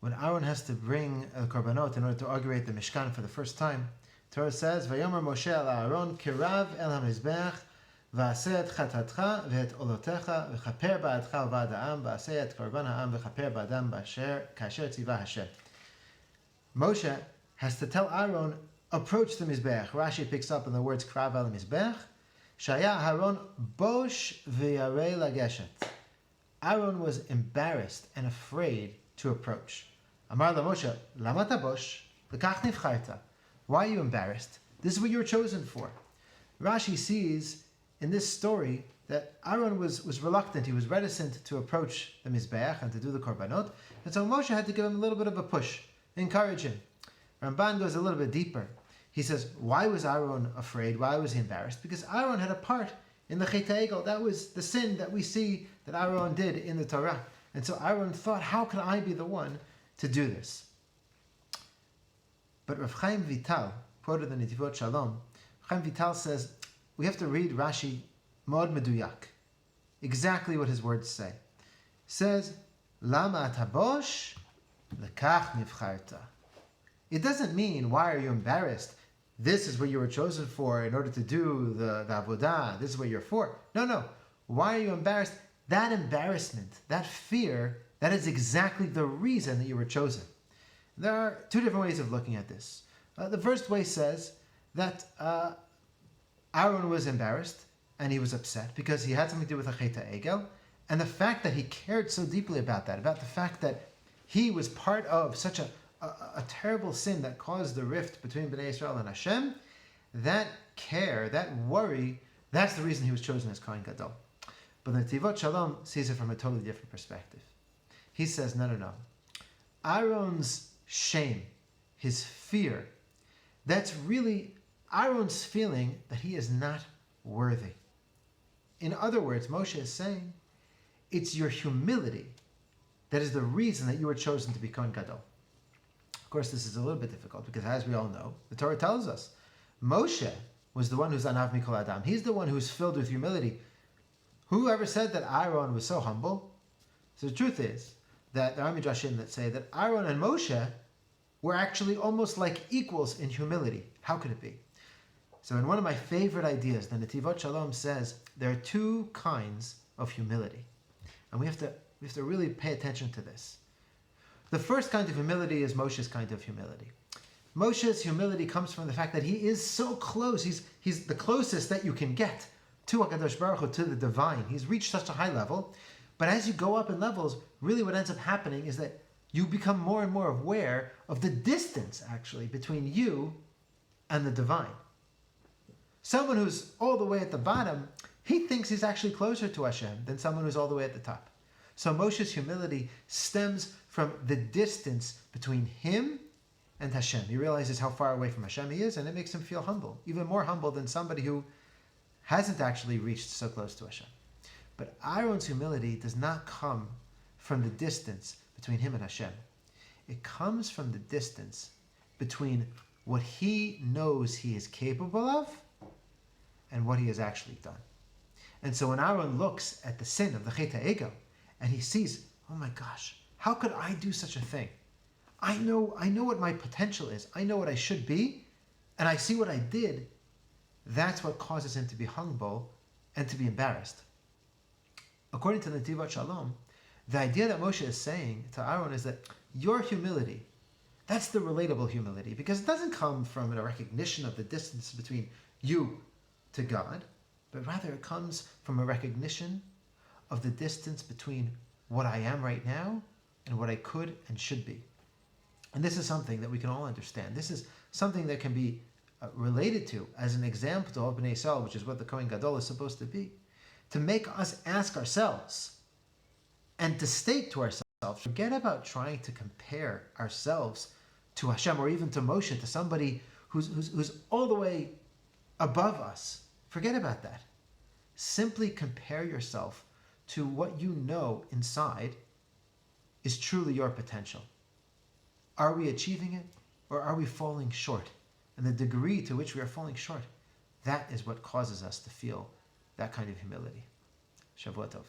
when Aaron has to bring a korbanot in order to inaugurate the Mishkan for the first time, Torah says, "Vayomer Moshe el Aaron kirav el hamizbech va'aseh et chatatcha ve'et olotecha v'chaper ba'adcha u'ba'ad ha'am va'aseh et korban ha'am v'chaper ba'adam kasher tzivah Hashem." Moshe has to tell Aaron, approach the Mizbech. Rashi picks up on the words kirav el hamizbech. Shaya Aaron bosh v'yarei lageshet. Aaron was embarrassed and afraid to approach. Amar Moshe, lama ta bosh? L'kach nivcharta. Why are you embarrassed? This is what you were chosen for. Rashi sees in this story that Aaron was reluctant. He was reticent to approach the Mizbeach and to do the korbanot. And so Moshe had to give him a little bit of a push, encourage him. Ramban goes a little bit deeper. He says, why was Aaron afraid? Why was he embarrassed? Because Aaron had a part in the Chet HaEgel. That was the sin that we see that Aaron did in the Torah. And so Aaron thought, how can I be the one to do this? But Rav Chaim Vital, quoted in Netivot Shalom, Rav Chaim Vital says, we have to read Rashi mod meduyak, exactly what his words say. Says, Lama atabosh, lekach nivcharta. It doesn't mean, why are you embarrassed? This is what you were chosen for in order to do the avodah. This is what you're for. No. Why are you embarrassed? That embarrassment, that fear, that is exactly the reason that you were chosen. There are two different ways of looking at this. The first way says that Aaron was embarrassed and he was upset because he had something to do with a Chet HaEgel, and the fact that he cared so deeply about that, about the fact that he was part of such a terrible sin that caused the rift between Bnei Israel and Hashem, that care, that worry, that's the reason he was chosen as Kohen Gadol. But the Netivot Shalom sees it from a totally different perspective. He says, no. Aaron's shame, his fear, that's really Aaron's feeling that he is not worthy. In other words, Moshe is saying, it's your humility that is the reason that you were chosen to be Kohen Gadol. Of course, this is a little bit difficult because, as we all know, the Torah tells us Moshe was the one who's anav mikol adam. He's the one who's filled with humility. Whoever said that Aaron was so humble? So the truth is that there are midrashim that say that Aaron and Moshe were actually almost like equals in humility. How could it be? So in one of my favorite ideas, the Netivot Shalom says there are two kinds of humility. And we have to really pay attention to this. The first kind of humility is Moshe's kind of humility. Moshe's humility comes from the fact that he is so close. He's the closest that you can get to HaKadosh Baruch Hu, to the divine. He's reached such a high level. But as you go up in levels, really what ends up happening is that you become more and more aware of the distance, actually, between you and the divine. Someone who's all the way at the bottom, he thinks he's actually closer to Hashem than someone who's all the way at the top. So Moshe's humility stems from the distance between him and Hashem. He realizes how far away from Hashem he is, and it makes him feel humble, even more humble than somebody who hasn't actually reached so close to Hashem. But Aaron's humility does not come from the distance between him and Hashem. It comes from the distance between what he knows he is capable of and what he has actually done. And so when Aaron looks at the sin of the Chet HaEgel, and he sees, oh my gosh, how could I do such a thing? I know what my potential is. I know what I should be, and I see what I did. That's what causes him to be humble and to be embarrassed. According to the Netivot Shalom, the idea that Moshe is saying to Aaron is that your humility, that's the relatable humility, because it doesn't come from a recognition of the distance between you to God, but rather it comes from a recognition of the distance between what I am right now and what I could and should be. And this is something that we can all understand. This is something that can be related to as an example of Bnei Yisrael, which is what the Kohen Gadol is supposed to be, to make us ask ourselves and to state to ourselves, forget about trying to compare ourselves to Hashem or even to Moshe, to somebody who's all the way above us. Forget about that. Simply compare yourself to what you know inside is truly your potential. Are we achieving it, or are we falling short? And the degree to which we are falling short, that is what causes us to feel that kind of humility. Shavua Tov.